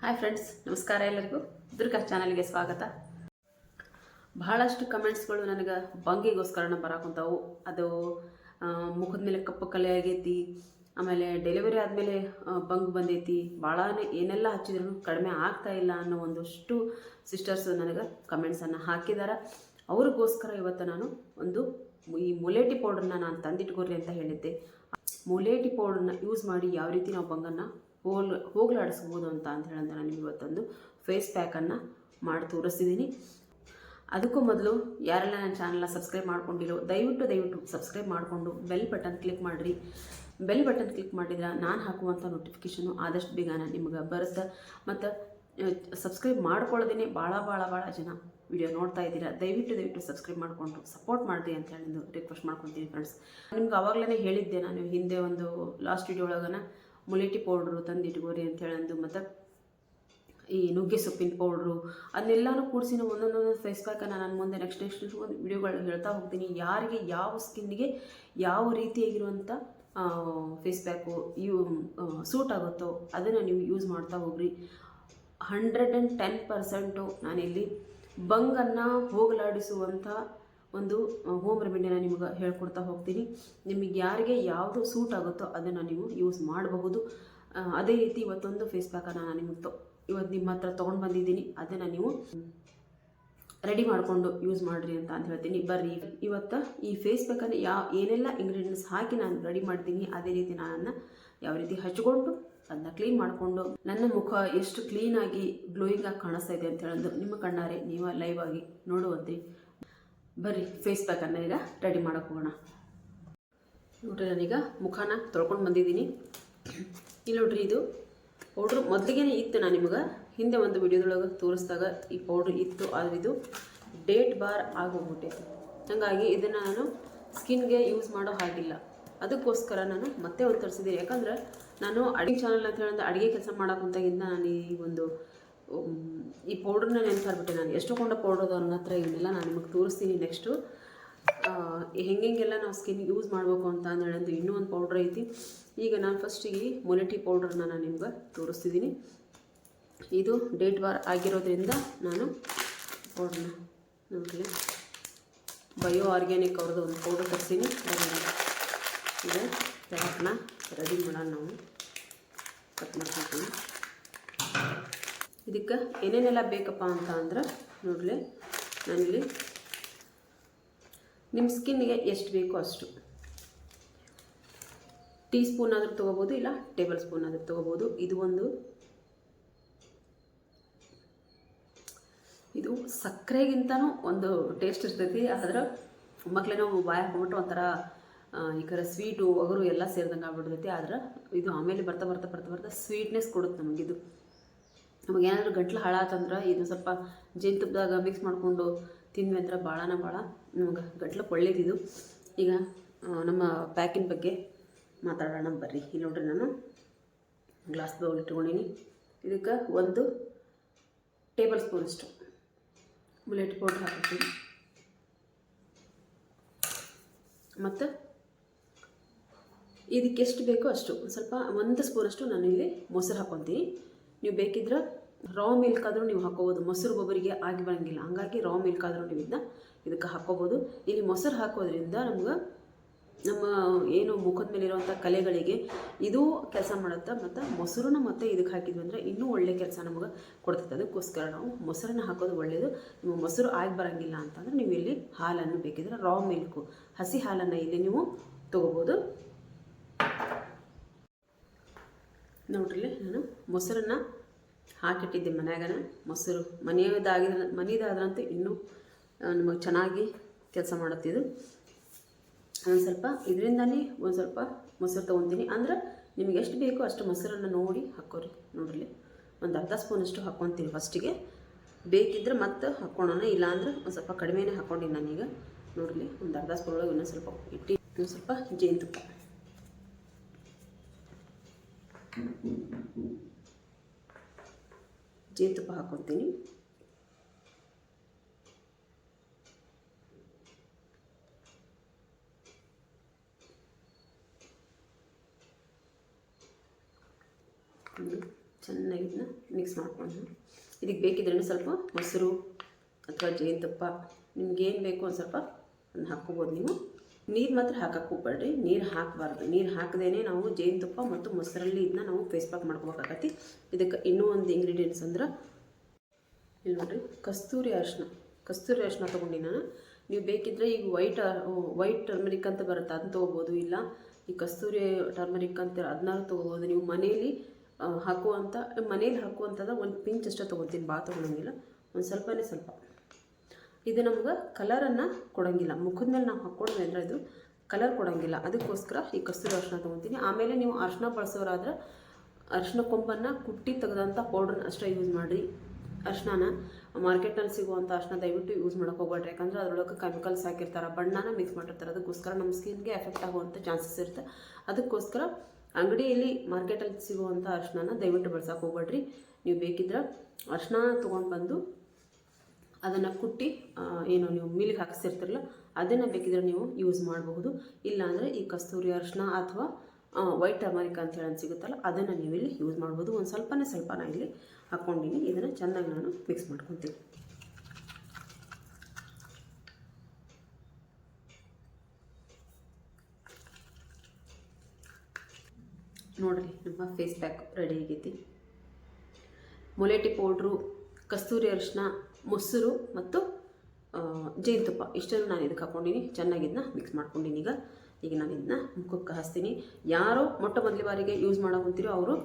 Hi friends, ನಮಸ್ಕಾರ. ಎಲ್ಲರಿಗೂ ದುರ್ಗಾ ಚಾನಲ್ಗೆ ಸ್ವಾಗತ. ಬಹಳಷ್ಟು ಕಮೆಂಟ್ಸ್ಗಳು ನನಗೆ ಬಂಗಿಗೋಸ್ಕರನ ಬರಾಕುಂತಾವು. ಅದು ಮುಖದ ಮೇಲೆ ಕಪ್ಪು ಕಲೆ ಆಗೈತಿ, ಆಮೇಲೆ ಡೆಲಿವರಿ ಆದಮೇಲೆ ಬಂಗ್ ಬಂದೈತಿ, ಭಾಳ ಏನೆಲ್ಲ ಹಚ್ಚಿದ್ರು ಕಡಿಮೆ ಆಗ್ತಾ ಇಲ್ಲ ಅನ್ನೋ ಒಂದಷ್ಟು ಸಿಸ್ಟರ್ಸ್ ನನಗೆ ಕಮೆಂಟ್ಸನ್ನು ಹಾಕಿದ್ದಾರೆ. ಅವ್ರಿಗೋಸ್ಕರ ಇವತ್ತು ನಾನು ಈ ಮುಲೇಟಿ ಪೌಡ್ರನ್ನ ನಾನು ತಂದಿಟ್ಕೊಡ್ರಿ ಅಂತ ಹೇಳಿದ್ದೆ. ಮುಲೇಟಿ ಪೌಡ್ರನ್ನ ಯೂಸ್ ಮಾಡಿ ಯಾವ ರೀತಿ ನಾವು ಬಂಗನ್ನು ಹೋಗಲಾಡಿಸ್ಬೋದು ಅಂತ ಹೇಳಂತ ನಾನು ಇವತ್ತೊಂದು ಫೇಸ್ ಪ್ಯಾಕನ್ನು ಮಾಡಿ ತೋರಿಸ್ತಿದ್ದೀನಿ. ಅದಕ್ಕೂ ಮೊದಲು ಯಾರೆಲ್ಲ ನನ್ನ ಚಾನಲ್ನ ಸಬ್ಸ್ಕ್ರೈಬ್ ಮಾಡ್ಕೊಂಡಿರೋ ದಯವಿಟ್ಟು ಸಬ್ಸ್ಕ್ರೈಬ್ ಮಾಡಿಕೊಂಡು ಬೆಲ್ ಬಟನ್ ಕ್ಲಿಕ್ ಮಾಡಿರಿ. ಬೆಲ್ ಬಟನ್ ಕ್ಲಿಕ್ ಮಾಡಿದ್ರೆ ನಾನು ಹಾಕುವಂಥ ನೋಟಿಫಿಕೇಷನು ಆದಷ್ಟು ಬೇಗ ನಿಮ್ಗೆ ಬರುತ್ತೆ. ಮತ್ತು ಸಬ್ಸ್ಕ್ರೈಬ್ ಮಾಡ್ಕೊಳ್ಳೋದೇ ಭಾಳ ಜನ ವಿಡಿಯೋ ನೋಡ್ತಾ ಇದ್ದೀರಾ. ದಯವಿಟ್ಟು ಸಬ್ಸ್ಕ್ರೈಬ್ ಮಾಡಿಕೊಂಡು ಸಪೋರ್ಟ್ ಮಾಡಿರಿ ಅಂತ ಹೇಳಿ ರಿಕ್ವೆಸ್ಟ್ ಮಾಡ್ಕೊತೀನಿ ಫ್ರೆಂಡ್ಸ್. ನಿಮ್ಗೆ ಆವಾಗಲೇ ಹೇಳಿದ್ದೆ ನಾನು ಹಿಂದೆ ಒಂದು ಲಾಸ್ಟ್ ವಿಡಿಯೋ ಒಳಗನ ಮುಲೇಟಿ ಪೌಡ್ರು ತಂದಿಟ್ಕೋರಿ ಅಂತ ಹೇಳಂದು, ಮತ್ತು ಈ ನುಗ್ಗೆ ಸೊಪ್ಪಿನ ಪೌಡ್ರು ಅದನ್ನೆಲ್ಲನೂ ಕೂಡಿಸಿ ಒಂದೊಂದು ಫೇಸ್ ಪ್ಯಾಕನ್ನು ನಾನು ಮುಂದೆ ನೆಕ್ಸ್ಟ್ ಒಂದು ವಿಡಿಯೋಗಳು ಹೇಳ್ತಾ ಹೋಗ್ತೀನಿ. ಯಾರಿಗೆ ಯಾವ ಸ್ಕಿನ್ನಿಗೆ ಯಾವ ರೀತಿಯಾಗಿರುವಂಥ ಫೇಸ್ ಪ್ಯಾಕು ಸೂಟ್ ಆಗುತ್ತೋ ಅದನ್ನು ನೀವು ಯೂಸ್ ಮಾಡ್ತಾ ಹೋಗ್ರಿ. 110% ನಾನಿಲ್ಲಿ ಬಂಗನ್ನು ಹೋಗಲಾಡಿಸುವಂಥ ಒಂದು ಹೋಮ್ ರೆಮಿಡಿನ ನಿಮ್ಗೆ ಹೇಳ್ಕೊಡ್ತಾ ಹೋಗ್ತೀನಿ. ನಿಮಗೆ ಯಾರಿಗೆ ಯಾವುದು ಸೂಟ್ ಆಗುತ್ತೋ ಅದನ್ನು ನೀವು ಯೂಸ್ ಮಾಡಬಹುದು. ಅದೇ ರೀತಿ ಇವತ್ತೊಂದು ಫೇಸ್ ಪ್ಯಾಕನ್ನು ನಾನು ಇವತ್ತು ನಿಮ್ಮ ಹತ್ರ ತೊಗೊಂಡು ಬಂದಿದ್ದೀನಿ. ಅದನ್ನು ನೀವು ರೆಡಿ ಮಾಡಿಕೊಂಡು ಯೂಸ್ ಮಾಡಿರಿ ಅಂತ ಹೇಳ್ತೀನಿ. ಬರ್ರಿ, ಇವತ್ತು ಈ ಫೇಸ್ ಪ್ಯಾಕನ್ನು ಏನೆಲ್ಲ ಇಂಗ್ರೀಡಿಯೆಂಟ್ಸ್ ಹಾಕಿ ನಾನು ರೆಡಿ ಮಾಡ್ತೀನಿ ಅದೇ ರೀತಿ ನಾನು ಯಾವ ರೀತಿ ಹಚ್ಕೊಂಡು ಅದನ್ನ ಕ್ಲೀನ್ ಮಾಡಿಕೊಂಡು ನನ್ನ ಮುಖ ಎಷ್ಟು ಕ್ಲೀನಾಗಿ ಗ್ಲೋಯಿಂಗಾಗಿ ಕಾಣಿಸ್ತಾ ಇದೆ ಅಂತ ಹೇಳೋದು ನಿಮ್ಮ ಕಣ್ಣಾರೆ ನೀವು ಲೈವ್ ಆಗಿ ನೋಡುವಂತ್ರಿ. ಬರ್ರಿ, ಫೇಸ್ ಪ್ಯಾಕನ್ನು ಈಗ ರೆಡಿ ಮಾಡೋಕೆ ಹೋಗೋಣ. ನೋಡ್ರಿ, ನಾನೀಗ ಮುಖನ ತೊಳ್ಕೊಂಡು ಬಂದಿದ್ದೀನಿ. ಇಲ್ಲಿ ನೋಡ್ರಿ, ಇದು ಪೌಡ್ರು ಮೊದಲಿಗೆ ಇತ್ತು. ನಾನು ನಿಮ್ಗೆ ಹಿಂದೆ ಒಂದು ವಿಡಿಯೋದೊಳಗೆ ತೋರಿಸಿದಾಗ ಈ ಪೌಡ್ರ್ ಇತ್ತು, ಆದರೆ ಇದು ಡೇಟ್ ಬಾರ್ ಆಗೋಗ್ಬಿಟ್ಟೈತಿ. ಹಾಗಾಗಿ ಇದನ್ನು ನಾನು ಸ್ಕಿನ್ಗೆ ಯೂಸ್ ಮಾಡೋ ಹಾಗಿಲ್ಲ. ಅದಕ್ಕೋಸ್ಕರ ನಾನು ಮತ್ತೆ ಒಂದು ತರಿಸಿದ್ದೀನಿ. ಯಾಕಂದ್ರೆ ನಾನು ಅಡುಗೆ ಚಾನಲ್ ಅಂತ ಹೇಳಿದ್ರೆ ಅಡುಗೆ ಕೆಲಸ ಮಾಡೋಕ್ಕಂತಾಗಿಂದ ನಾನು ಈ ಪೌಡ್ರನ್ನ ನೆನ್ಸಾರ್ಬಿಟ್ಟೆ. ನಾನು ಎಷ್ಟು ಕೊಂಡ ಪೌಡ್ರದು ಅನ್ನೋ ಹತ್ರ ಇವನ್ನೆಲ್ಲ ನಾನು ನಿಮಗೆ ತೋರಿಸ್ತೀನಿ. ನೆಕ್ಸ್ಟು ಹೆಂಗೆಲ್ಲ ನಾವು ಸ್ಕಿನ್ ಯೂಸ್ ಮಾಡಬೇಕು ಅಂತ ಹೇಳೋದು ಇನ್ನೂ ಒಂದು ಪೌಡ್ರ್ ಐತಿ. ಈಗ ನಾನು ಫಸ್ಟಿಗೆ ಮುಲೇಟಿ ಪೌಡ್ರನ್ನ ನಾನು ನಿಮ್ಗೆ ತೋರಿಸ್ತಿದ್ದೀನಿ. ಇದು ಡೇಟ್ ಬಾರ್ ಆಗಿರೋದ್ರಿಂದ ನಾನು ಪೌಡ್ರನ್ನ ನೋಡಲಿ ಬಯೋ ಆರ್ಗ್ಯಾನಿಕ್ ಅವ್ರದ್ದು ಒಂದು ಪೌಡ್ರ್ ತರಿಸ್ತೀನಿ. ಈಗ ಪ್ಯಾಕ್ನ ರೆಡಿ ಮಾಡೋಣ. ನಾವು ಕಟ್ ಮಾಡ್ಕೊಳ್ತೀನಿ. ಇದಕ್ಕೆ ಏನೇನೆಲ್ಲ ಬೇಕಪ್ಪ ಅಂತ ಅಂದ್ರೆ ನೋಡಲಿ, ನಾನಿಲ್ಲಿ ನಿಮ್ಮ ಸ್ಕಿನ್ನಿಗೆ ಎಷ್ಟು ಬೇಕೋ ಅಷ್ಟು ಟೀ ಸ್ಪೂನ್ ಆದರೂ ತೊಗೋಬೋದು, ಇಲ್ಲ ಟೇಬಲ್ ಸ್ಪೂನ್ ಆದರೂ ತೊಗೋಬೋದು. ಇದು ಸಕ್ಕರೆಗಿಂತನೂ ಒಂದು ಟೇಸ್ಟ್ ಇರ್ತೈತಿ. ಆದ್ರೆ ಮಕ್ಕಳೇನೋ ಬಾಯ ಹಾಕೊಂಡ್ಬಿಟ್ಟು ಒಂಥರ ಈ ಕಡೆ ಸ್ವೀಟು ಒಗರು ಎಲ್ಲ ಸೇರಿದಂಗೆ ಆಗ್ಬಿಡ್ತೈತಿ. ಆದ್ರೆ ಇದು ಆಮೇಲೆ ಬರ್ತಾ ಸ್ವೀಟ್ನೆಸ್ ಕೊಡುತ್ತೆ ನಮಗಿದು. ನಮಗೇನಾದರೂ ಗಂಟ್ಲು ಹಾಳಾತಂದ್ರೆ ಇದು ಸ್ವಲ್ಪ ಜೇನುತುಪ್ಪದಾಗ ಮಿಕ್ಸ್ ಮಾಡಿಕೊಂಡು ತಿಂದ್ವಿ ಅಂದ್ರೆ ಭಾಳ ನಮಗೆ ಗಂಟ್ಲು ಒಳ್ಳೇದಿದು. ಈಗ ನಮ್ಮ ಪ್ಯಾಕಿನ ಬಗ್ಗೆ ಮಾತಾಡೋಣ ಬರ್ರಿ. ಇಲ್ಲಿ ನೋಡ್ರಿ, ನಾನು ಗ್ಲಾಸ್ ಬೌಲ್ ಇಟ್ಕೊಂಡಿನಿ. ಇದಕ್ಕೆ 1 ಟೇಬಲ್ ಸ್ಪೂನಷ್ಟು ಮುಲೇಟಿ ಪೌಡ್ರ್ ಹಾಕ್ತೀನಿ. ಮತ್ತು ಇದಕ್ಕೆ ಎಷ್ಟು ಬೇಕೋ ಅಷ್ಟು ಸ್ವಲ್ಪ 1 ಸ್ಪೂನಷ್ಟು ನಾನಿಲ್ಲಿ ಮೊಸರು ಹಾಕ್ಕೊತೀನಿ. ನೀವು ಬೇಕಿದ್ರೆ ರಾ ಮಿಲ್ಕ್ ಆದರೂ ನೀವು ಹಾಕ್ಕೋಬೋದು. ಮೊಸರು ಗೊಬ್ಬರಿಗೆ ಆಗಿ ಬರೋಂಗಿಲ್ಲ, ಹಂಗಾಗಿ ರಾ ಮಿಲ್ಕ್ ಆದರೂ ನೀವು ಇದಕ್ಕೆ ಹಾಕ್ಕೋಬೋದು. ಇಲ್ಲಿ ಮೊಸರು ಹಾಕೋದ್ರಿಂದ ನಮ್ಮ ಏನು ಮುಖದ ಮೇಲಿರುವಂಥ ಕಲೆಗಳಿಗೆ ಇದು ಕೆಲಸ ಮಾಡುತ್ತೆ. ಮತ್ತು ಮೊಸರನ್ನ ಮತ್ತೆ ಇದಕ್ಕೆ ಹಾಕಿದ್ವಿ ಅಂದರೆ ಇನ್ನೂ ಒಳ್ಳೆ ಕೆಲಸ ನಮಗೆ ಕೊಡ್ತೈತೆ. ಅದಕ್ಕೋಸ್ಕರ ನಾವು ಮೊಸರನ್ನ ಹಾಕೋದು ಒಳ್ಳೆಯದು. ನಿಮ್ಮ ಮೊಸರು ಆಗಿ ಬರೋಂಗಿಲ್ಲ ಅಂತಂದರೆ ನೀವು ಇಲ್ಲಿ ಹಾಲನ್ನು ಬೇಕಿದ್ರೆ ರಾ ಮಿಲ್ಕು ಹಸಿ ಹಾಲನ್ನು ಇಲ್ಲಿ ನೀವು ತೊಗೋಬೋದು. ನೋಡ್ರಿ, ನಾನು ಮೊಸರನ್ನು ಹಾಕಿಟ್ಟಿದ್ದೆ ಮನ್ಯಾಗನ. ಮೊಸರು ಮನೆಯದಾದ್ರಂತೂ ಇನ್ನೂ ನಮಗೆ ಚೆನ್ನಾಗಿ ಕೆಲಸ ಮಾಡುತ್ತಿದ್ದು. ಒಂದು ಸ್ವಲ್ಪ ಇದರಿಂದನೇ ಒಂದು ಸ್ವಲ್ಪ ಮೊಸರು ತೊಗೊತೀನಿ. ಅಂದ್ರೆ ನಿಮಗೆ ಎಷ್ಟು ಬೇಕೋ ಅಷ್ಟು ಮೊಸರನ್ನು ನೋಡಿ ಹಾಕ್ಕೋರಿ. ನೋಡ್ರಿ, ಒಂದು ಅರ್ಧ ಸ್ಪೂನಷ್ಟು ಹಾಕ್ಕೊತೀನಿ ಫಸ್ಟಿಗೆ. ಬೇಕಿದ್ರೆ ಮತ್ತೆ ಹಾಕ್ಕೊಳ್ಳೋಣ, ಇಲ್ಲಾಂದ್ರೆ ಒಂದು ಸ್ವಲ್ಪ ಕಡಿಮೆನೇ ಹಾಕ್ಕೊಂಡಿನಿ ನಾನೀಗ. ನೋಡ್ರಿ, ಒಂದು ಅರ್ಧ ಸ್ಪೂನ್ ಒಳಗೆ ಇನ್ನೊಂದು ಸ್ವಲ್ಪ ಇಟ್ಟು ಒಂದು ಸ್ವಲ್ಪ ಜೇನುತುಪ್ಪ ಹಾಕ್ಕೊತೀನಿ. ಚೆನ್ನಾಗಿ ಇದನ್ನ ಮಿಕ್ಸ್ ಮಾಡ್ಕೊಂಡು ಇದಕ್ಕೆ ಬೇಕಿದ್ರೆ ಸ್ವಲ್ಪ ಮೊಸರು ಅಥವಾ ಜೇನುತುಪ್ಪ ನಿಮ್ಗೇನು ಬೇಕು ಒಂದು ಸ್ವಲ್ಪ ಅದನ್ನ ಹಾಕ್ಕೋಬೋದು. ನೀವು ನೀರು ಮಾತ್ರ ಹಾಕಕ್ಕೆ ಹೋಗ್ಬೇಡ್ರಿ, ನೀರು ಹಾಕಬಾರ್ದು. ನೀರು ಹಾಕದೇನೆ ನಾವು ಜೇನುತುಪ್ಪ ಮತ್ತು ಮೊಸರಲ್ಲಿ ಇದನ್ನ ನಾವು ಫೇಸ್ ಪ್ಯಾಕ್ ಮಾಡ್ಕೋಬೇಕಾಗತ್ತೆ. ಇದಕ್ಕೆ ಇನ್ನೂ ಒಂದು ಇಂಗ್ರೀಡಿಯೆಂಟ್ಸ್ ಅಂದ್ರೆ ಇಲ್ಲಿ ನೋಡಿರಿ, ಕಸ್ತೂರಿ ಅರಿಶಿನ ತೊಗೊಂಡು ನಾನು. ನೀವು ಬೇಕಿದ್ದರೆ ಈಗ ವೈಟ್ ಟರ್ಮರಿಕ್ ಅಂತ ಬರುತ್ತೆ, ಅದನ್ನ ತೊಗೋಬೋದು. ಇಲ್ಲ ಈ ಕಸ್ತೂರಿ ಟರ್ಮರಿಕ್ ಅಂತ ಅದನ್ನ ತೊಗೋಬೋದು. ನೀವು ಮನೇಲಿ ಹಾಕುವಂಥದ್ದು ಒಂದು ಪಿಂಚ್ ಅಷ್ಟೇ ತೊಗೊತೀನಿ, ಭಾಳ ತೊಗೊಳಂಗಿಲ್ಲ, ಒಂದು ಸ್ವಲ್ಪನೇ ಸ್ವಲ್ಪ. ಇದು ನಮ್ಗೆ ಕಲರನ್ನು ಕೊಡೋಂಗಿಲ್ಲ, ಮುಖದ ಮೇಲೆ ನಾವು ಹಾಕ್ಕೊಂಡ್ವಿ ಅಂದರೆ ಇದು ಕಲರ್ ಕೊಡೋಂಗಿಲ್ಲ. ಅದಕ್ಕೋಸ್ಕರ ಈ ಕಸ್ತೂರಿ ಅರಿಶಿನ ತೊಗೊತೀನಿ. ಆಮೇಲೆ ನೀವು ಅರಿಶಿನ ಬಳಸೋರಾದ್ರೆ ಅರಿಶಿನ ಕೊಂಬನ್ನು ಕುಟ್ಟಿ ತೆಗೆದಂಥ ಪೌಡ್ರನ್ನ ಅಷ್ಟೇ ಯೂಸ್ ಮಾಡಿರಿ. ಅರಿಶಿನ ಮಾರ್ಕೆಟ್ನಲ್ಲಿ ಸಿಗುವಂಥ ಅರಿಶಿನ ದಯವಿಟ್ಟು ಯೂಸ್ ಮಾಡೋಕೆ ಹೋಗ್ಬೇಡ್ರಿ, ಯಾಕಂದರೆ ಅದರೊಳಗೆ ಕೆಮಿಕಲ್ಸ್ ಹಾಕಿರ್ತಾರೆ, ಬಣ್ಣನ ಮಿಕ್ಸ್ ಮಾಡಿರ್ತಾರೆ. ಅದಕ್ಕೋಸ್ಕರ ನಮ್ಮ ಸ್ಕಿನ್ಗೆ ಎಫೆಕ್ಟ್ ಆಗುವಂಥ ಚಾನ್ಸಸ್ ಇರುತ್ತೆ. ಅದಕ್ಕೋಸ್ಕರ ಅಂಗಡಿಯಲ್ಲಿ ಮಾರ್ಕೆಟಲ್ಲಿ ಸಿಗುವಂಥ ಅರಿಶಿನ ದಯವಿಟ್ಟು ಬಳಸೋಕೆ ಹೋಗ್ಬೇಡ್ರಿ. ನೀವು ಬೇಕಿದ್ರೆ ಅರಿಶಿನ ತೊಗೊಂಡು ಬಂದು ಅದನ್ನು ಕುಟ್ಟಿ ನೀವು ಮಿಲ್ಗೆ ಹಾಕಿಸಿರ್ತಿರಲ್ಲ ಅದನ್ನು ಬೇಕಿದ್ರೆ ನೀವು ಯೂಸ್ ಮಾಡಬಹುದು. ಇಲ್ಲಾಂದರೆ ಈ ಕಸ್ತೂರಿ ಅರಿಶಿನ ಅಥವಾ ವೈಟ್ ಟರ್ಮರಿಕ್ ಅಂತ ಹೇಳಿ ಸಿಗುತ್ತಲ್ಲ ಅದನ್ನು ನೀವು ಇಲ್ಲಿ ಯೂಸ್ ಮಾಡ್ಬೋದು. ಒಂದು ಸ್ವಲ್ಪ ನಾನು ಇಲ್ಲಿ ಹಾಕ್ಕೊಂಡಿನಿ. ಇದನ್ನು ಚೆನ್ನಾಗಿ ನಾನು ಮಿಕ್ಸ್ ಮಾಡ್ಕೊತೀನಿ. ನೋಡಿರಿ, ನಮ್ಮ ಫೇಸ್ ಪ್ಯಾಕ್ ರೆಡಿ ಆಗೈತಿ. ಮೊಲೆಟಿ ಪೌಡ್ರು, ಕಸ್ತೂರಿ ಅರಿಶಿನ, ಮೊಸರು ಮತ್ತು ಜೇನುತುಪ್ಪ ಇಷ್ಟನ್ನು ನಾನು ಇದಕ್ಕೆ ಹಾಕ್ಕೊಂಡಿನಿ. ಚೆನ್ನಾಗಿ ಇದನ್ನ ಮಿಕ್ಸ್ ಮಾಡ್ಕೊಂಡಿನಿ. ಈಗ ನಾನು ಇದನ್ನ ಮುಖಕ್ಕೆ ಹಚ್ತೀನಿ. ಯಾರೋ ಮೊಟ್ಟ ಮೊದಲ ಬಾರಿಗೆ ಯೂಸ್ ಮಾಡೋಕಂತೀರೋ ಅವರು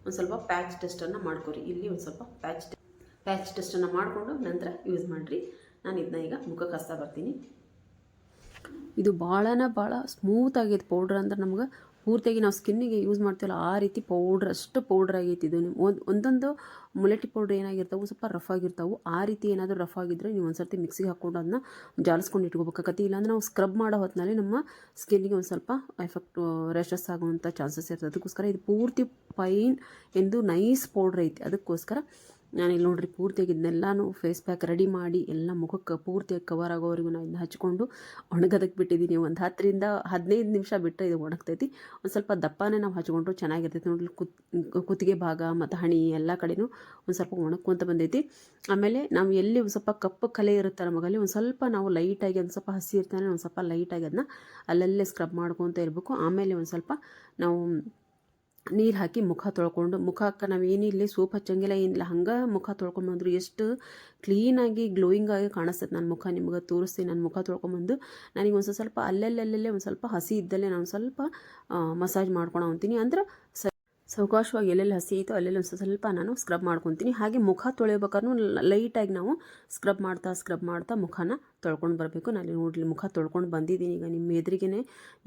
ಒಂದು ಸ್ವಲ್ಪ ಪ್ಯಾಚ್ ಟೆಸ್ಟನ್ನು ಮಾಡ್ಕೊರಿ. ಇಲ್ಲಿ ಒಂದು ಸ್ವಲ್ಪ ಪ್ಯಾಚ್ ಟೆಸ್ಟನ್ನು ಮಾಡಿಕೊಂಡು ನಂತರ ಯೂಸ್ ಮಾಡಿರಿ. ನಾನು ಇದನ್ನ ಈಗ ಮುಖಕ್ಕೆ ಹಚ್ತಾ ಬರ್ತೀನಿ. ಇದು ಭಾಳ ಸ್ಮೂತ್ ಆಗೈತೆ ಪೌಡ್ರ್. ಅಂದ್ರೆ ನಮ್ಗೆ ಪೂರ್ತಿಯಾಗಿ ನಾವು ಸ್ಕಿನ್ನಿಗೆ ಯೂಸ್ ಮಾಡ್ತೀವಲ್ಲ ಆ ರೀತಿ ಅಷ್ಟು ಪೌಡ್ರ್ ಆಗೈತೆ ಇದು. ನೀವು ಒಂದೊಂದು ಮುಲೆಟಿ ಪೌಡ್ರ್ ಏನಾಗಿರ್ತಾವೆ ಸ್ವಲ್ಪ ರಫ್ ಆಗಿರ್ತಾವೆ. ಆ ರೀತಿ ಏನಾದರೂ ರಫ್ ಆಗಿದ್ದರೆ ನೀವು ಒಂದು ಸರ್ತಿ ಮಿಕ್ಸಿಗೆ ಹಾಕ್ಕೊಂಡು ಅದನ್ನ ಜಾಲಿಸ್ಕೊಂಡು ಇಟ್ಕೋಬೇಕಾಗತ್ತೆ. ಇಲ್ಲಾಂದ್ರೆ ನಾವು ಸ್ಕ್ರಬ್ ಮಾಡೋ ಹೊತ್ತಿನಲ್ಲಿ ನಮ್ಮ ಸ್ಕಿನ್ನಿಗೆ ಒಂದು ಸ್ವಲ್ಪ ಎಫೆಕ್ಟ್ ರ್ಯಾಷಸ್ ಆಗುವಂಥ ಚಾನ್ಸಸ್ ಇರ್ತದೆ. ಅದಕ್ಕೋಸ್ಕರ ಇದು ಪೂರ್ತಿ ಫೈನ್ ಎಂದು ನೈಸ್ ಪೌಡ್ರ್ ಐತಿ. ಅದಕ್ಕೋಸ್ಕರ ನಾನಿಲ್ಲಿ ನೋಡಿರಿ ಪೂರ್ತಿಯಾಗಿ ಇದನ್ನೆಲ್ಲನೂ ಫೇಸ್ ಪ್ಯಾಕ್ ರೆಡಿ ಮಾಡಿ ಎಲ್ಲ ಮುಖಕ್ಕೆ ಪೂರ್ತಿಯಾಗಿ ಕವರ್ ಆಗೋವರೆಗೂ ನಾನು ಇದನ್ನ ಹಚ್ಕೊಂಡು ಒಣಗೋದಕ್ಕೆ ಬಿಟ್ಟಿದ್ದೀನಿ. ಒಂದು 10ರಿಂದ 15 ನಿಮಿಷ ಬಿಟ್ಟರೆ ಇದು ಒಣಗ್ತೈತಿ. ಒಂದು ಸ್ವಲ್ಪ ದಪ್ಪನೇ ನಾವು ಹಚ್ಕೊಂಡ್ರು ಚೆನ್ನಾಗಿರ್ತೈತಿ. ನೋಡ್ರಿ ಕುತ್ತಿಗೆ ಭಾಗ ಮತ್ತು ಹಣಿ ಎಲ್ಲ ಕಡೆನೂ ಒಂದು ಸ್ವಲ್ಪ ಒಣಗ್ಕೊಂತ ಬಂದೈತಿ. ಆಮೇಲೆ ನಾವು ಎಲ್ಲಿ ಒಂದು ಸ್ವಲ್ಪ ಕಪ್ಪು ಕಲೆ ಇರುತ್ತೆ ನಮಗಲ್ಲಿ ಒಂದು ಸ್ವಲ್ಪ ನಾವು ಲೈಟಾಗಿ ಒಂದು ಸ್ವಲ್ಪ ಹಸಿ ಇರ್ತಾನೆ ಒಂದು ಸ್ವಲ್ಪ ಲೈಟಾಗಿ ಅದನ್ನ ಅಲ್ಲಲ್ಲೇ ಸ್ಕ್ರಬ್ ಮಾಡ್ಕೊತ ಇರಬೇಕು. ಆಮೇಲೆ ಒಂದು ಸ್ವಲ್ಪ ನಾವು ನೀರು ಹಾಕಿ ಮುಖ ತೊಳ್ಕೊಂಡು, ಮುಖಕ್ಕೆ ನಾವು ಏನಿಲ್ಲ ಸೋಪ್ ಹಚ್ಚಂಗಿಲ್ಲ ಏನಿಲ್ಲ, ಹಂಗೆ ಮುಖ ತೊಳ್ಕೊಂಡು ಬಂದರು ಎಷ್ಟು ಕ್ಲೀನಾಗಿ ಗ್ಲೋಯಿಂಗ್ ಆಗಿ ಕಾಣಿಸ್ತದೆ. ನನ್ನ ಮುಖ ನಿಮ್ಗೆ ತೋರಿಸ್ತೀನಿ. ನನ್ನ ಮುಖ ತೊಳ್ಕೊಂಬಂದು ನನಗೆ ಒಂದು ಸ್ವಲ್ಪ ಅಲ್ಲಲ್ಲೇ ಒಂದು ಸ್ವಲ್ಪ ಹಸಿ ಇದ್ದಲ್ಲೇ ನಾನು ಸ್ವಲ್ಪ ಮಸಾಜ್ ಮಾಡ್ಕೊಂಡು ಅಂತೀನಿ. ಅಂದ್ರೆ ಸಾವಕಾಶವಾಗಿ ಎಲ್ಲೆಲ್ಲಿ ಹಸಿ ಐತೋ ಅಲ್ಲೆಲ್ಲಿ ಒಂದು ಸ್ವಲ್ಪ ನಾನು ಸ್ಕ್ರಬ್ ಮಾಡ್ಕೊತೀನಿ. ಹಾಗೆ ಮುಖ ತೊಳೆಯಬೇಕಾದ್ರೂ ಲೈಟಾಗಿ ನಾವು ಸ್ಕ್ರಬ್ ಮಾಡ್ತಾ ಮುಖನ ತೊಳ್ಕೊಂಡು ಬರಬೇಕು. ನಾನು ನೋಡಲಿ ಮುಖ ತೊಳ್ಕೊಂಡು ಬಂದಿದ್ದೀನಿ. ಈಗ ನಿಮ್ಮ ಎದುರಿಗೇ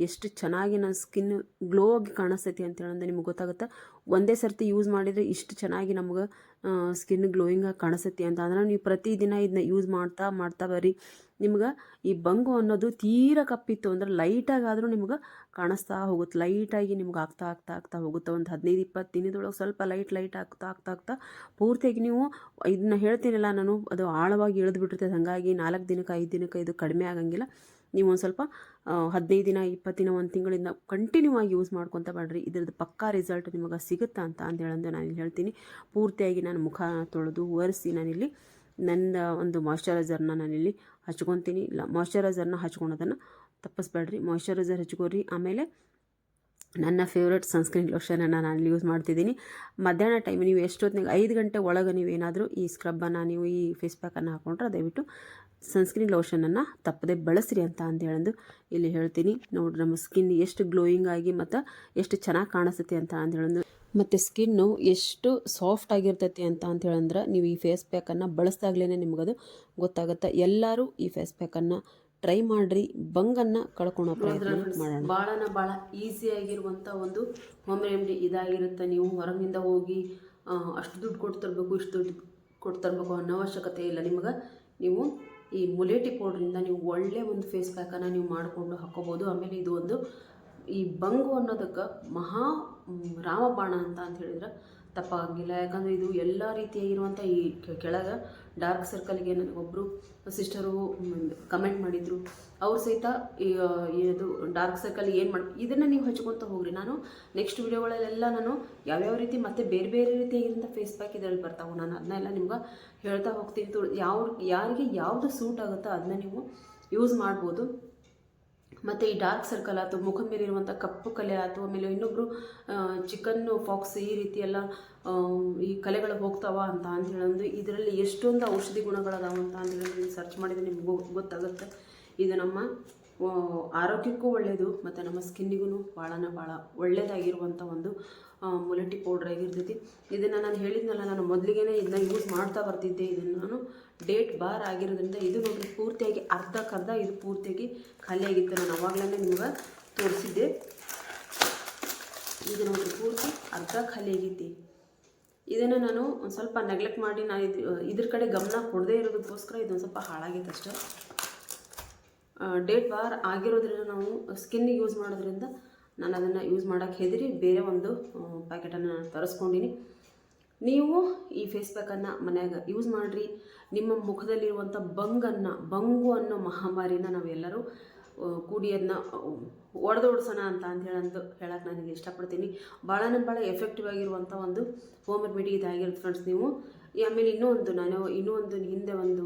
ಎಷ್ಟು ಚೆನ್ನಾಗಿ ನನ್ನ ಸ್ಕಿನ್ ಗ್ಲೋ ಆಗಿ ಕಾಣಿಸ್ತೈತಿ ಅಂತೇಳಂದ್ರೆ ನಿಮ್ಗೆ ಗೊತ್ತಾಗುತ್ತೆ. ಒಂದೇ ಸರ್ತಿ ಯೂಸ್ ಮಾಡಿದರೆ ಇಷ್ಟು ಚೆನ್ನಾಗಿ ನಮ್ಗೆ ಸ್ಕಿನ್ ಗ್ಲೋಯಿಂಗಾಗಿ ಕಾಣಿಸ್ತೈತಿ ಅಂತ ಅಂದ್ರೆ ನೀವು ಪ್ರತಿದಿನ ಇದನ್ನ ಯೂಸ್ ಮಾಡ್ತಾ ಬರ್ರಿ. ನಿಮ್ಗೆ ಈ ಬಂಗು ಅನ್ನೋದು ತೀರಾ ಕಪ್ಪಿತ್ತು ಅಂದ್ರೆ ಲೈಟಾಗಾದರೂ ನಿಮ್ಗೆ ಕಾಣಿಸ್ತಾ ಹೋಗುತ್ತೆ. ಲೈಟಾಗಿ ನಿಮ್ಗೆ ಆಗ್ತಾ ಹೋಗುತ್ತೆ. ಒಂದು 15-20 ದಿನದೊಳಗೆ ಸ್ವಲ್ಪ ಲೈಟ್ ಆಗ್ತಾ ಪೂರ್ತಿಯಾಗಿ ನೀವು ಇದನ್ನ ಹೇಳ್ತೀನಲ್ಲ ನಾನು, ಅದು ಆಳವಾಗಿ ಇಳಿದ್ಬಿಟ್ಟಿರ್ತದೆ. ಹಾಗಾಗಿ 4 ದಿನಕ್ಕೆ 5 ದಿನಕ್ಕೆ ಇದು ಕಡಿಮೆ ಆಗಂಗಿಲ್ಲ. ನೀವು ಒಂದು ಸ್ವಲ್ಪ 15 ದಿನ 20 ದಿನ 1 ತಿಂಗಳಿಂದ ಕಂಟಿನ್ಯೂ ಆಗಿ ಯೂಸ್ ಮಾಡ್ಕೊತ ಮಾಡ್ರಿ. ಇದ್ರದ್ದು ಪಕ್ಕಾ ರಿಸಲ್ಟ್ ನಿಮಗೆ ಸಿಗುತ್ತಾ ಅಂತ ಹೇಳಂದ್ರೆ ನಾನು ಇಲ್ಲಿ ಹೇಳ್ತೀನಿ. ಪೂರ್ತಿಯಾಗಿ ನಾನು ಮುಖ ತೊಳೆದು ಒರೆಸಿ ನಾನಿಲ್ಲಿ ನನ್ನ ಒಂದು ಮಾಯ್ಶ್ಚರೈಸರ್ನ ನಾನಿಲ್ಲಿ ಹಚ್ಕೊತೀನಿ. ಇಲ್ಲ ಮಾಯ್ಶ್ಚರೈಸರ್ನ ಹಚ್ಕೊಳೋದನ್ನು ತಪ್ಪಿಸ್ಬೇಡ್ರಿ, ಮಾಯ್ಶ್ಚರೈಸರ್ ಹಚ್ಕೋರಿ. ಆಮೇಲೆ ನನ್ನ ಫೇವ್ರೆಟ್ ಸನ್ಸ್ಕ್ರೀನ್ ಲೋಷನನ್ನು ನಾನು ಯೂಸ್ ಮಾಡ್ತಿದ್ದೀನಿ. ಮಧ್ಯಾಹ್ನ ಟೈಮ್ ನೀವು ಎಷ್ಟೊತ್ತಿನಾಗ 5 ಗಂಟೆ ಒಳಗೆ ನೀವೇನಾದರೂ ಈ ಸ್ಕ್ರಬ್ಬನ್ನು ನೀವು ಈ ಫೇಸ್ ಪ್ಯಾಕನ್ನು ಹಾಕೊಂಡ್ರೆ ದಯವಿಟ್ಟು ಸನ್ಸ್ಕ್ರೀನ್ ಲೋಷನನ್ನು ತಪ್ಪದೆ ಬಳಸ್ರಿ ಅಂತ ಹೇಳಂದು ಇಲ್ಲಿ ಹೇಳ್ತೀನಿ. ನೋಡ್ರಿ ನಮ್ಮ ಸ್ಕಿನ್ ಎಷ್ಟು ಗ್ಲೋಯಿಂಗ್ ಆಗಿ ಮತ್ತು ಎಷ್ಟು ಚೆನ್ನಾಗಿ ಕಾಣಿಸುತ್ತೆ ಅಂತ ಹೇಳಂದು, ಮತ್ತು ಸ್ಕಿನ್ನು ಎಷ್ಟು ಸಾಫ್ಟ್ ಆಗಿರ್ತೈತಿ ಅಂತ ಹೇಳಂದ್ರೆ ನೀವು ಈ ಫೇಸ್ ಪ್ಯಾಕನ್ನು ಬಳಸ್ದಾಗ್ಲೇ ನಿಮಗದು ಗೊತ್ತಾಗುತ್ತೆ. ಎಲ್ಲರೂ ಈ ಫೇಸ್ ಪ್ಯಾಕನ್ನು ಟ್ರೈ ಮಾಡಿರಿ, ಬಂಗನ್ನು ಕಳ್ಕೊಳೋ ಪ್ರಯತ್ನ ಮಾಡೋಣ. ಭಾಳ ಈಸಿಯಾಗಿರುವಂಥ ಒಂದು ಹೋಮ್ ರೆಮಿಡಿ ಇದಾಗಿರುತ್ತೆ. ನೀವು ಹೊರಗಿಂದ ಹೋಗಿ ಅಷ್ಟು ದುಡ್ಡು ಕೊಡ್ತಿರ್ಬೇಕು ಇಷ್ಟು ದುಡ್ಡು ಕೊಡ್ತಿರ್ಬೇಕು ಅನ್ನೋ ಅವಶ್ಯಕತೆ ಇಲ್ಲ ನಿಮ್ಗೆ. ನೀವು ಈ ಮುಲೇಟಿ ಪೌಡ್ರಿಂದ ನೀವು ಒಳ್ಳೆ ಒಂದು ಫೇಸ್ ಪ್ಯಾಕನ್ನು ನೀವು ಮಾಡಿಕೊಂಡು ಹಾಕ್ಕೋಬೋದು. ಆಮೇಲೆ ಇದು ಒಂದು ಈ ಬಂಗು ಅನ್ನೋದಕ್ಕೆ ರಾಮಬಾಣ ಅಂತ ಹೇಳಿದ್ರೆ ತಪ್ಪಾಗಂಗಿಲ್ಲ. ಯಾಕಂದರೆ ಇದು ಎಲ್ಲ ರೀತಿಯಾಗಿರುವಂಥ ಈ ಕೆಳಗೆ ಡಾರ್ಕ್ ಸರ್ಕಲ್ಗೆ ನನಗೊಬ್ಬರು ಸಿಸ್ಟರು ಕಮೆಂಟ್ ಮಾಡಿದರು. ಅವ್ರು ಸಹಿತ ಇದು ಡಾರ್ಕ್ ಸರ್ಕಲ್ ಏನು ಮಾಡಿ ಇದನ್ನು ನೀವು ಹಚ್ಕೊತ ಹೋಗ್ರಿ. ನಾನು ನೆಕ್ಸ್ಟ್ ವಿಡಿಯೋಗಳಲ್ಲೆಲ್ಲ ನಾನು ಯಾವ್ಯಾವ ರೀತಿ ಮತ್ತು ಬೇರೆ ಬೇರೆ ರೀತಿಯಾಗಿರೋಂಥ ಫೇಸ್ ಪ್ಯಾಕ್ ಇದರಲ್ಲಿ ಬರ್ತಾವೆ. ನಾನು ಅದನ್ನೆಲ್ಲ ನಿಮ್ಗೆ ಹೇಳ್ತಾ ಹೋಗ್ತೀನಿ. ಯಾರಿಗೆ ಯಾವುದು ಸೂಟ್ ಆಗುತ್ತೋ ಅದನ್ನ ನೀವು ಯೂಸ್ ಮಾಡ್ಬೋದು. ಮತ್ತು ಈ ಡಾರ್ಕ್ ಸರ್ಕಲ್ ಆಯ್ತು, ಮುಖದ ಮೇಲೆ ಇರುವಂಥ ಕಪ್ಪು ಕಲೆ ಆಯ್ತು, ಆಮೇಲೆ ಇನ್ನೊಬ್ಬರು ಚಿಕನ್ನು ಫಾಕ್ಸ್ ಈ ರೀತಿ ಎಲ್ಲ ಈ ಕಲೆಗಳು ಹೋಗ್ತಾವ ಅಂತ ಹೇಳೋದು ಇದರಲ್ಲಿ ಎಷ್ಟೊಂದು ಔಷಧಿ ಗುಣಗಳದಾವ ಅಂತ ಹೇಳಿ ಸರ್ಚ್ ಮಾಡಿದರೆ ನಿಮಗೂ ಗೊತ್ತಾಗುತ್ತೆ. ಇದು ನಮ್ಮ ಆರೋಗ್ಯಕ್ಕೂ ಒಳ್ಳೆಯದು ಮತ್ತು ನಮ್ಮ ಸ್ಕಿನ್ನಿಗೂ ಭಾಳ ಒಳ್ಳೆಯದಾಗಿರುವಂಥ ಒಂದು ಮುಲೆಟಿ ಪೌಡ್ರ್ ಆಗಿರ್ತೈತಿ. ಇದನ್ನು ನಾನು ಹೇಳಿದ್ನಲ್ಲ, ನಾನು ಮೊದಲಿಗೆ ಇದನ್ನ ಯೂಸ್ ಮಾಡ್ತಾ ಬರ್ತಿದ್ದೆ. ಇದನ್ನು ನಾನು ಡೇಟ್ ಬಾರ್ ಆಗಿರೋದ್ರಿಂದ ಇದು ನೋಡಿರಿ ಪೂರ್ತಿಯಾಗಿ ಅರ್ಧಕ್ಕರ್ಧ ಇದು ಪೂರ್ತಿಯಾಗಿ ಖಾಲಿಯಾಗಿತ್ತು. ನಾನು ಅವಾಗಲೇ ನಿಮ್ಗೆ ತೋರಿಸಿದ್ದೆ. ಇದು ನೋಡಿರಿ ಪೂರ್ತಿ ಅರ್ಧ ಖಾಲಿಯಾಗೈತಿ. ಇದನ್ನು ನಾನು ಒಂದು ಸ್ವಲ್ಪ ನೆಗ್ಲೆಕ್ಟ್ ಮಾಡಿ ನಾನು ಇದ್ರ ಕಡೆ ಗಮನ ಕೊಡದೇ ಇರೋದಕ್ಕೋಸ್ಕರ ಇದೊಂದು ಸ್ವಲ್ಪ ಹಾಳಾಗೈತೆ ಅಷ್ಟೇ. ಡೇಟ್ ಬಾರ್ ಆಗಿರೋದ್ರಿಂದ ನಾವು ಸ್ಕಿನ್ನಿಗೆ ಯೂಸ್ ಮಾಡೋದ್ರಿಂದ ನಾನು ಅದನ್ನು ಯೂಸ್ ಮಾಡೋಕ್ಕೆ ಹೆದರಿ ಬೇರೆ ಒಂದು ಪ್ಯಾಕೆಟನ್ನು ನಾನು ತರಿಸ್ಕೊಂಡಿನಿ. ನೀವು ಈ ಫೇಸ್ ಪ್ಯಾಕನ್ನು ಮನ್ಯಾಗ ಯೂಸ್ ಮಾಡಿರಿ. ನಿಮ್ಮ ಮುಖದಲ್ಲಿರುವಂಥ ಬಂಗು ಅನ್ನೋ ಮಹಾಮಾರಿನ ನಾವೆಲ್ಲರೂ ಕೂಡಿ ಅದನ್ನ ಒಡೆದೋಡ್ಸೋಣ ಅಂತ ಹೇಳಕ್ಕೆ ನಾನು ಇಷ್ಟಪಡ್ತೀನಿ. ಭಾಳ ಎಫೆಕ್ಟಿವ್ ಆಗಿರುವಂಥ ಒಂದು ಹೋಮ್ ರೆಮಿಡಿ ಇದಾಗಿರುತ್ತೆ ಫ್ರೆಂಡ್ಸ್. ನೀವು ಆಮೇಲೆ ಇನ್ನೂ ಒಂದು ಹಿಂದೆ ಒಂದು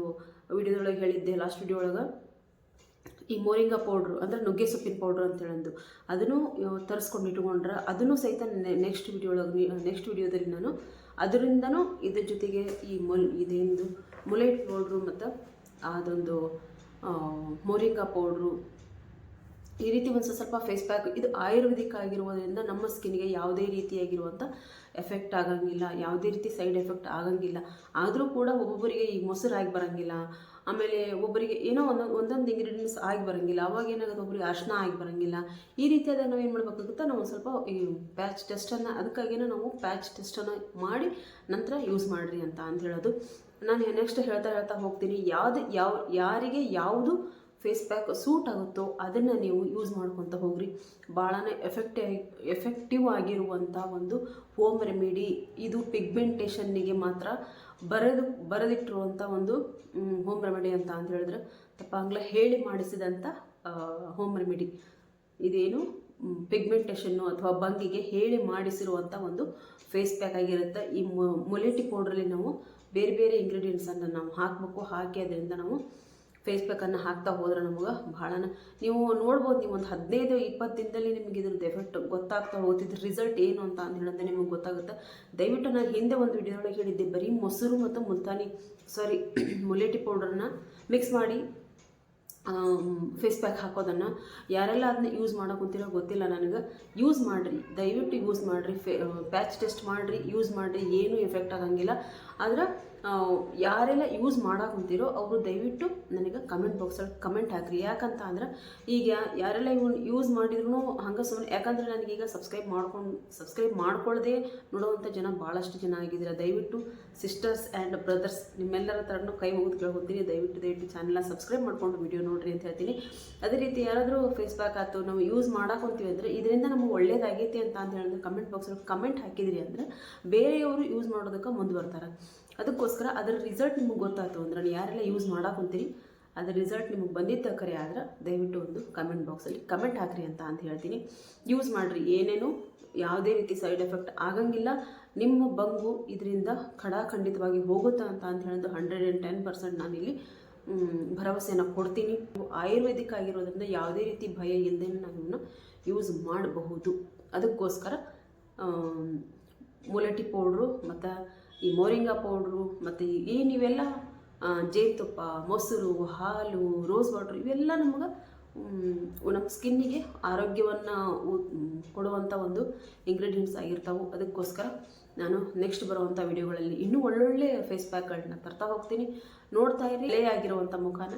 ವಿಡಿಯೋದೊಳಗೆ ಹೇಳಿದ್ದೆ, ಲಾಸ್ಟ್ ವಿಡಿಯೋ ಒಳಗೆ ಈ ಮೋರಿಂಗಾ ಪೌಡ್ರು ಅಂದರೆ ನುಗ್ಗೆ ಸೊಪ್ಪಿನ ಪೌಡ್ರು ಅಂತ ಹೇಳೋದು ಅದನ್ನು ತರಿಸ್ಕೊಂಡು ಇಟ್ಕೊಂಡ್ರೆ ಅದನ್ನು ಸಹಿತ ನೆಕ್ಸ್ಟ್ ವಿಡಿಯೋದಲ್ಲಿ ನಾನು ಅದರಿಂದನೂ ಇದ್ರ ಜೊತೆಗೆ ಈ ಇದೇನು ಮುಲೆಟ್ ಪೌಡ್ರು ಮತ್ತು ಅದೊಂದು ಮೋರಿಂಗಾ ಪೌಡ್ರು ಈ ರೀತಿ ಒಂದು ಸ್ವಲ್ಪ ಫೇಸ್ ಪ್ಯಾಕ್ ಇದು ಆಯುರ್ವೇದಿಕ್ ಆಗಿರುವುದರಿಂದ ನಮ್ಮ ಸ್ಕಿನ್ಗೆ ಯಾವುದೇ ರೀತಿಯಾಗಿರುವಂಥ ಎಫೆಕ್ಟ್ ಆಗಂಗಿಲ್ಲ, ಯಾವುದೇ ರೀತಿ ಸೈಡ್ ಎಫೆಕ್ಟ್ ಆಗಂಗಿಲ್ಲ. ಆದರೂ ಕೂಡ ಒಬ್ಬೊಬ್ಬರಿಗೆ ಈ ಮೊಸರಾಗಿ ಬರೋಂಗಿಲ್ಲ, ಆಮೇಲೆ ಒಬ್ಬರಿಗೆ ಏನೋ ಒಂದೊಂದು ಇಂಗ್ರೀಡಿಯೆಂಟ್ಸ್ ಆಗಿ ಬರೋಂಗಿಲ್ಲ. ಅವಾಗ ಏನಾಗುತ್ತೆ, ಒಬ್ಬರಿಗೆ ಅರ್ಶಿನ ಆಗಿ ಬರೋಂಗಿಲ್ಲ. ಈ ರೀತಿಯಾದ ನಾವು ಏನು ಮಾಡಬೇಕಾಗುತ್ತೆ, ನಾವು ಒಂದು ಸ್ವಲ್ಪ ಈ ಪ್ಯಾಚ್ ಟೆಸ್ಟನ್ನು ಅದಕ್ಕಾಗಿಯೇ ನಾವು ಪ್ಯಾಚ್ ಟೆಸ್ಟನ್ನು ಮಾಡಿ ನಂತರ ಯೂಸ್ ಮಾಡಿರಿ ಅಂತ ಹೇಳೋದು. ನಾನು ನೆಕ್ಸ್ಟ್ ಹೇಳ್ತಾ ಹೋಗ್ತೀನಿ. ಯಾರಿಗೆ ಯಾವುದು ಫೇಸ್ ಪ್ಯಾಕ್ ಸೂಟ್ ಆಗುತ್ತೋ ಅದನ್ನು ನೀವು ಯೂಸ್ ಮಾಡ್ಕೊತ ಹೋಗ್ರಿ. ಭಾಳ ಎಫೆಕ್ಟಿವ್ ಆಗಿರುವಂಥ ಒಂದು ಹೋಮ್ ರೆಮಿಡಿ ಇದು. ಪಿಗ್ಮೆಂಟೇಷನ್ನಿಗೆ ಮಾತ್ರ ಬರೆದಿಟ್ಟಿರುವಂಥ ಒಂದು ಹೋಮ್ ರೆಮಿಡಿ ಅಂತ ಹೇಳಿದ್ರೆ ತಪ್ಪಾಗಲ್ಲ. ಹೇಳಿ ಮಾಡಿಸಿದಂಥ ಹೋಮ್ ರೆಮಿಡಿ ಇದೇನು ಪಿಗ್ಮೆಂಟೇಷನ್ನು ಅಥವಾ ಬಂಗಿಗೆ ಹೇಳಿ ಮಾಡಿಸಿರುವಂಥ ಒಂದು ಫೇಸ್ ಪ್ಯಾಕ್ ಆಗಿರುತ್ತೆ. ಈ ಮುಲೆಟಿ ಪೌಡ್ರಲ್ಲಿ ನಾವು ಬೇರೆ ಬೇರೆ ಇಂಗ್ರೀಡಿಯೆಂಟ್ಸನ್ನು ನಾವು ಹಾಕಿ ಅದರಿಂದ ನಾವು ಫೇಸ್ ಪ್ಯಾಕನ್ನು ಹಾಕ್ತಾ ಹೋದ್ರೆ ನಮ್ಗೆ ಭಾಳ ನೀವು ನೋಡ್ಬೋದು. ನೀವು ಒಂದು 15-20 ದಿನದಲ್ಲಿ ನಿಮಗೆ ಇದ್ರದ್ದು ಎಫೆಕ್ಟ್ ಗೊತ್ತಾಗ್ತಾ ಹೋಗ್ತಿದ್ದು ರಿಸಲ್ಟ್ ಏನು ಅಂತ ಹೇಳೋದು ನಿಮಗೆ ಗೊತ್ತಾಗುತ್ತೆ. ದಯವಿಟ್ಟು ನಾನು ಹಿಂದೆ ಒಂದು ವಿಡಿಯೋದೊಳಗೆ ಹೇಳಿದ್ದೆ, ಬರೀ ಮೊಸರು ಮತ್ತು ಮುಲೆಟಿ ಪೌಡರ್ನ ಮಿಕ್ಸ್ ಮಾಡಿ ಫೇಸ್ ಪ್ಯಾಕ್ ಹಾಕೋದನ್ನು ಯಾರೆಲ್ಲ ಅದನ್ನ ಯೂಸ್ ಮಾಡೋಕ್ಕಂತೀರೋ ಗೊತ್ತಿಲ್ಲ ನನಗೆ. ಯೂಸ್ ಮಾಡಿರಿ, ದಯವಿಟ್ಟು ಯೂಸ್ ಮಾಡಿರಿ. ಪ್ಯಾಚ್ ಟೆಸ್ಟ್ ಮಾಡಿರಿ, ಯೂಸ್ ಮಾಡಿರಿ, ಏನೂ ಎಫೆಕ್ಟ್ ಆಗಂಗಿಲ್ಲ. ಆದ್ರೆ ಯಾರೆಲ್ಲ ಯೂಸ್ ಮಾಡೋಕ್ಕಂತೀರೋ ಅವರು ದಯವಿಟ್ಟು ನನಗೆ ಕಮೆಂಟ್ ಬಾಕ್ಸಲ್ಲಿ ಕಮೆಂಟ್ ಹಾಕಿರಿ. ಯಾಕಂತ ಅಂದ್ರೆ ಈಗ ಯಾರೆಲ್ಲ ಯೂಸ್ ಮಾಡಿದ್ರು ಹಂಗೆ ಸುಮ್ಮನೆ, ಯಾಕಂದರೆ ನನಗೀಗ ಸಬ್ಸ್ಕ್ರೈಬ್ ಮಾಡ್ಕೊಳ್ಳದೆ ನೋಡುವಂಥ ಜನ ಭಾಳಷ್ಟು ಜನ ಆಗಿದ್ದೀರ. ದಯವಿಟ್ಟು ಸಿಸ್ಟರ್ಸ್ ಆ್ಯಂಡ್ ಬ್ರದರ್ಸ್ ನಿಮ್ಮೆಲ್ಲರ ಥರನೂ ಕೈ ಮುಗಿದು ಕೇಳ್ಕೊತೀನಿ, ದಯವಿಟ್ಟು ಚಾನಲ್ನ ಸಬ್ಸ್ಕ್ರೈಬ್ ಮಾಡ್ಕೊಂಡು ವಿಡಿಯೋ ನೋಡಿರಿ ಅಂತ ಹೇಳ್ತೀನಿ. ಅದೇ ರೀತಿ ಯಾರಾದರೂ ಫೇಸ್ ಪ್ಯಾಕ್ ಆಯ್ತು ನಾವು ಯೂಸ್ ಮಾಡೋಕ್ಕಂತೀವಿ ಅಂದರೆ ಇದರಿಂದ ನಮಗೆ ಒಳ್ಳೇದಾಗೈತೆ ಅಂತ ಹೇಳಿದ್ರೆ ಕಮೆಂಟ್ ಬಾಕ್ಸಲ್ಲಿ ಕಮೆಂಟ್ ಹಾಕಿದ್ರಿ ಅಂದರೆ ಬೇರೆಯವರು ಯೂಸ್ ಮಾಡೋದಕ್ಕೆ ಮುಂದುವರ್ತಾರೆ. ಅದಕ್ಕೋಸ್ಕರ ಅದರ ರಿಸಲ್ಟ್ ನಿಮಗೆ ಗೊತ್ತಾಯ್ತು ಅಂದ್ರೆ ಯಾರೆಲ್ಲ ಯೂಸ್ ಮಾಡೋಕ್ಕಂತೀರಿ ಅದರ ರಿಸಲ್ಟ್ ನಿಮಗೆ ಬಂದಿದ್ದ ಕರೆ ಆದ್ರೆ ದಯವಿಟ್ಟು ಒಂದು ಕಮೆಂಟ್ ಬಾಕ್ಸಲ್ಲಿ ಕಮೆಂಟ್ ಹಾಕಿರಿ ಅಂತ ಹೇಳ್ತೀನಿ. ಯೂಸ್ ಮಾಡಿರಿ, ಏನೇನು ಯಾವುದೇ ರೀತಿ ಸೈಡ್ ಎಫೆಕ್ಟ್ ಆಗಂಗಿಲ್ಲ. ನಿಮ್ಮ ಬಂಗು ಇದರಿಂದ ಖಂಡಿತವಾಗಿ ಹೋಗುತ್ತಾ ಅಂತ ಹೇಳೋದು 110% ನಾನಿಲ್ಲಿ ಭರವಸೆಯನ್ನು ಕೊಡ್ತೀನಿ. ಆಯುರ್ವೇದಿಕ್ ಆಗಿರೋದ್ರಿಂದ ಯಾವುದೇ ರೀತಿ ಭಯ ಇಲ್ಲದೇ ನಾವು ಇವನ್ನ ಯೂಸ್ ಮಾಡಬಹುದು. ಅದಕ್ಕೋಸ್ಕರ ಮುಲೆಟಿ ಪೌಡ್ರು ಮತ್ತು ಈ ಮೋರಿಂಗಾ ಪೌಡ್ರು ಮತ್ತು ನೀವೆಲ್ಲ ಜೇನುತುಪ್ಪ, ಮೊಸರು, ಹಾಲು, ರೋಸ್ ವಾಟರ್ ಇವೆಲ್ಲ ನಮಗೆ ನಮ್ಮ ಸ್ಕಿನ್ನಿಗೆ ಆರೋಗ್ಯವನ್ನು ಕೊಡುವಂಥ ಒಂದು ಇಂಗ್ರೀಡಿಯೆಂಟ್ಸ್ ಆಗಿರ್ತಾವೆ. ಅದಕ್ಕೋಸ್ಕರ ನಾನು ನೆಕ್ಸ್ಟ್ ಬರುವಂಥ ವಿಡಿಯೋಗಳಲ್ಲಿ ಇನ್ನೂ ಒಳ್ಳೊಳ್ಳೆ ಫೇಸ್ ಪ್ಯಾಕ್ಗಳನ್ನ ತರ್ತಾ ಹೋಗ್ತೀನಿ. ನೋಡ್ತಾ ಇರಿ. ಕ್ಲೇ ಆಗಿರುವಂಥ ಮುಖನ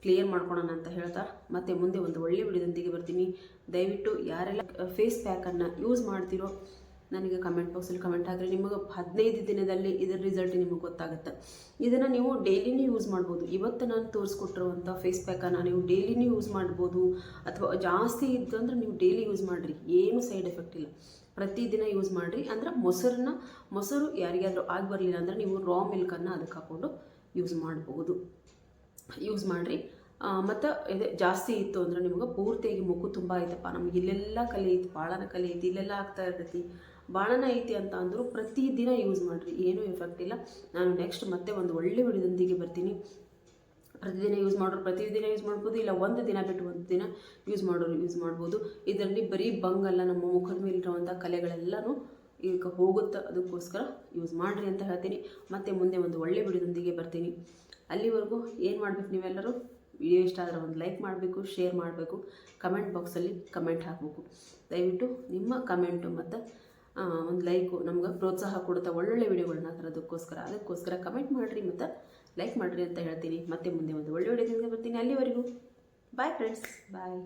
ಕ್ಲಿಯರ್ ಮಾಡ್ಕೊಳೋಣ ಅಂತ ಹೇಳ್ತಾ ಮತ್ತೆ ಮುಂದೆ ಒಂದು ಒಳ್ಳೆ ವಿಡಿಯೋದೊಂದಿಗೆ ಬರ್ತೀನಿ. ದಯವಿಟ್ಟು ಯಾರೆಲ್ಲ ಫೇಸ್ ಪ್ಯಾಕನ್ನು ಯೂಸ್ ಮಾಡ್ತಿರೋ ನನಗೆ ಕಮೆಂಟ್ ಬಾಕ್ಸಲ್ಲಿ ಕಮೆಂಟ್ ಹಾಕಿರಿ. ನಿಮಗೆ 15 ದಿನದಲ್ಲಿ ಇದರ ರಿಸಲ್ಟ್ ನಿಮಗೆ ಗೊತ್ತಾಗುತ್ತೆ. ಇದನ್ನು ನೀವು ಡೈಲಿನೂ ಯೂಸ್ ಮಾಡ್ಬೋದು. ಇವತ್ತು ನಾನು ತೋರಿಸ್ಕೊಟ್ಟಿರುವಂಥ ಫೇಸ್ ಪ್ಯಾಕನ್ನು ನೀವು ಡೈಲಿನೂ ಯೂಸ್ ಮಾಡ್ಬೋದು, ಅಥವಾ ಜಾಸ್ತಿ ಇದ್ದು ಅಂದರೆ ನೀವು ಡೈಲಿ ಯೂಸ್ ಮಾಡಿರಿ, ಏನು ಸೈಡ್ ಎಫೆಕ್ಟ್ ಇಲ್ಲ. ಪ್ರತಿದಿನ ಯೂಸ್ ಮಾಡಿರಿ. ಅಂದ್ರೆ ಮೊಸರು ಯಾರಿಗಾದರೂ ಆಗಿ ಬರಲಿಲ್ಲ ಅಂದರೆ ನೀವು ರಾ ಮಿಲ್ಕನ್ನು ಅದಕ್ಕೆ ಹಾಕ್ಕೊಂಡು ಯೂಸ್ ಯೂಸ್ ಮಾಡಿರಿ. ಮತ್ತು ಇದು ಜಾಸ್ತಿ ಇತ್ತು ಅಂದರೆ ನಿಮ್ಗೆ ಪೂರ್ತಿಯಾಗಿ ಮುಖ ತುಂಬ ಐತಪ್ಪ, ನಮ್ಗೆ ಇಲ್ಲೆಲ್ಲ ಕಲೆ ಐತಿ, ಭಾಳನ ಕಲೆ ಐತಿ, ಇಲ್ಲೆಲ್ಲ ಆಗ್ತಾ ಇರ್ತೈತಿ, ಭಾಳನ ಐತಿ ಅಂತ ಅಂದರೂ ಪ್ರತಿದಿನ ಯೂಸ್ ಮಾಡಿರಿ, ಏನೂ ಎಫೆಕ್ಟ್ ಇಲ್ಲ. ನಾನು ನೆಕ್ಸ್ಟ್ ಮತ್ತೆ ಒಂದು ಒಳ್ಳೆ ವಿಡಿಯೋದೊಂದಿಗೆ ಬರ್ತೀನಿ. ಪ್ರತಿದಿನ ಯೂಸ್ ಮಾಡ್ಬೋದು, ಇಲ್ಲ ಒಂದು ದಿನ ಬಿಟ್ಟು ಒಂದು ದಿನ ಯೂಸ್ ಮಾಡ್ಬೋದು. ಇದರಲ್ಲಿ ಬರೀ ಬಂಗಲ್ಲ, ನಮ್ಮ ಮುಖದ ಮೇಲಿರುವಂಥ ಕಲೆಗಳೆಲ್ಲನೂ ಈಗ ಹೋಗುತ್ತೆ. ಅದಕ್ಕೋಸ್ಕರ ಯೂಸ್ ಮಾಡಿರಿ ಅಂತ ಹೇಳ್ತೀನಿ. ಮತ್ತೆ ಮುಂದೆ ಒಂದು ಒಳ್ಳೆ ವಿಡಿಯೋದೊಂದಿಗೆ ಬರ್ತೀನಿ. ಅಲ್ಲಿವರೆಗೂ ಏನು ಮಾಡಬೇಕು, ನೀವೆಲ್ಲರೂ ವಿಡಿಯೋ ಇಷ್ಟ ಆದರೆ ಒಂದು ಲೈಕ್ ಮಾಡಬೇಕು, ಶೇರ್ ಮಾಡಬೇಕು, ಕಮೆಂಟ್ ಬಾಕ್ಸಲ್ಲಿ ಕಮೆಂಟ್ ಹಾಕಬೇಕು. ದಯವಿಟ್ಟು ನಿಮ್ಮ ಕಮೆಂಟು ಮತ್ತು ಒಂದು ಲೈಕು ನಮ್ಗೆ ಪ್ರೋತ್ಸಾಹ ಕೊಡುತ್ತಾ ಒಳ್ಳೊಳ್ಳೆ ವಿಡಿಯೋಗಳನ್ನ ಅದಕ್ಕೋಸ್ಕರ ಕಮೆಂಟ್ ಮಾಡಿರಿ ಮತ್ತು ಲೈಕ್ ಮಾಡಿರಿ ಅಂತ ಹೇಳ್ತೀನಿ. ಮತ್ತೆ ಮುಂದೆ ಒಂದು ಒಳ್ಳೆ ವಿಡಿಯೋದಿಂದ ಬರ್ತೀನಿ. ಅಲ್ಲಿವರೆಗೂ ಬಾಯ್ ಫ್ರೆಂಡ್ಸ್, ಬಾಯ್.